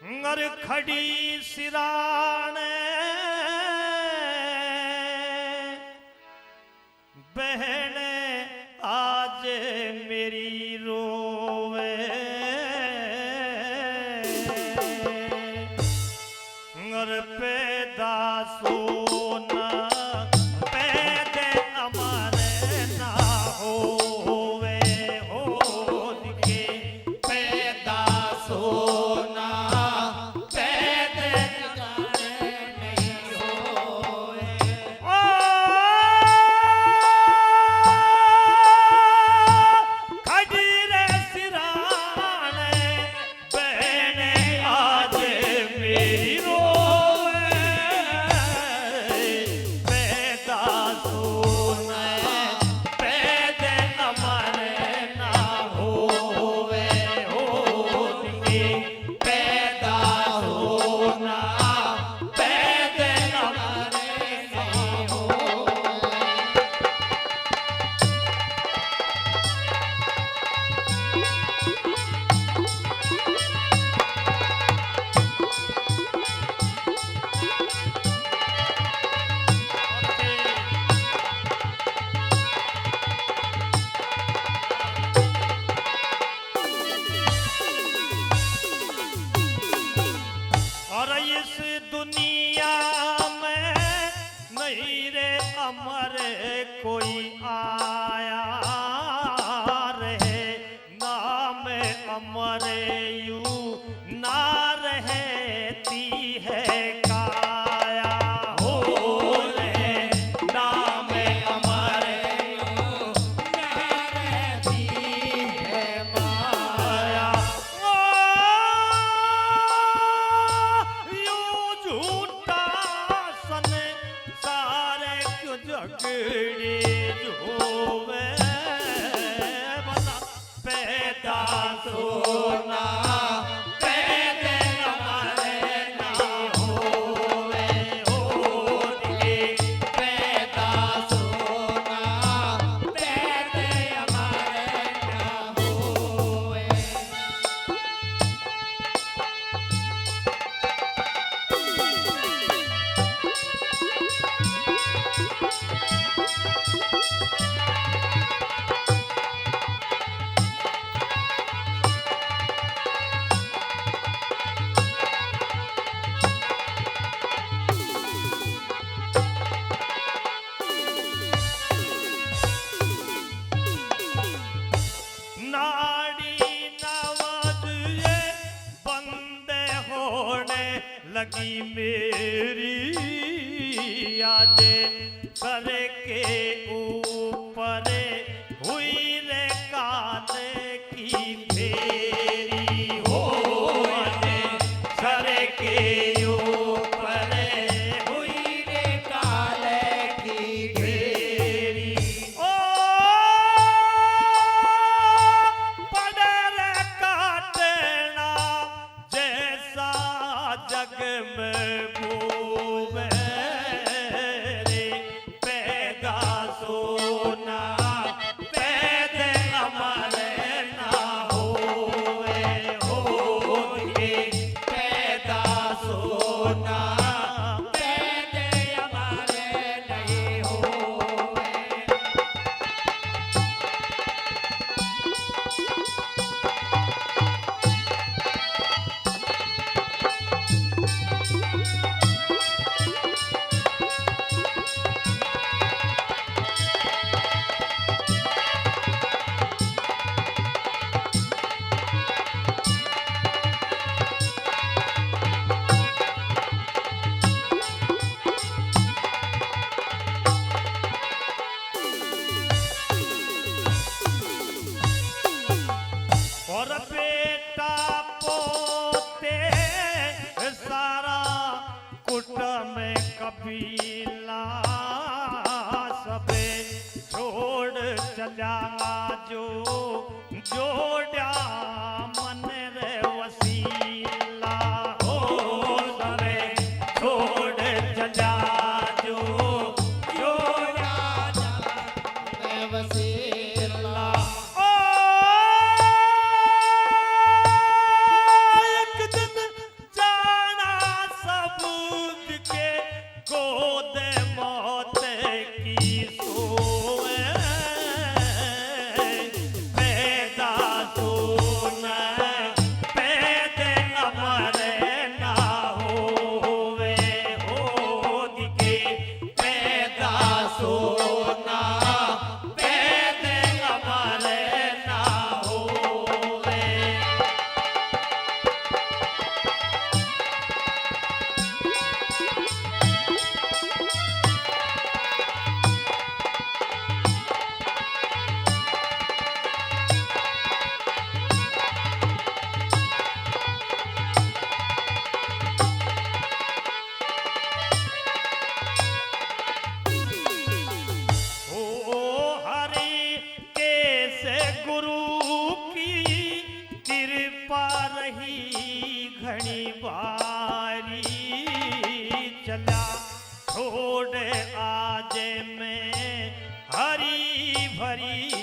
नर खड़ी सिराने बहने आज मेरी रोवे नर पैदा सोना पैदे अमर ना होवे हो के पैदा सोना अमर कोई आया रहे नाम अमर यू ना रहती है काया हो रहे नाम अमर यू ना रहती है माया यू झूठा सन सारे झगड़े जोवे बना पैदा सोना पैदे हमारे ना होवे हो के पैदा सोना पैदे हमारे ना होवे लगी मेरी आजे सर के ऊपर हुई रे काले की फेरी हो आजे सर के ऊपर हुई रे काले की फेरी ओ पड़े रे काटना जैसा जग में भूवे रे पैदा सोना पैदे हमारे ना होवे हो के पैदा सोना पैदे हमारे नहीं होवे और बेटा पोते सारा कुटुंब कबीला सबे छोड़ चला जो जोड़ा मन रे वसीला हो सबे छोड़ चला जो जोड़ा वसीला एक दिन बारी चला छोड़ आज में हरी भरी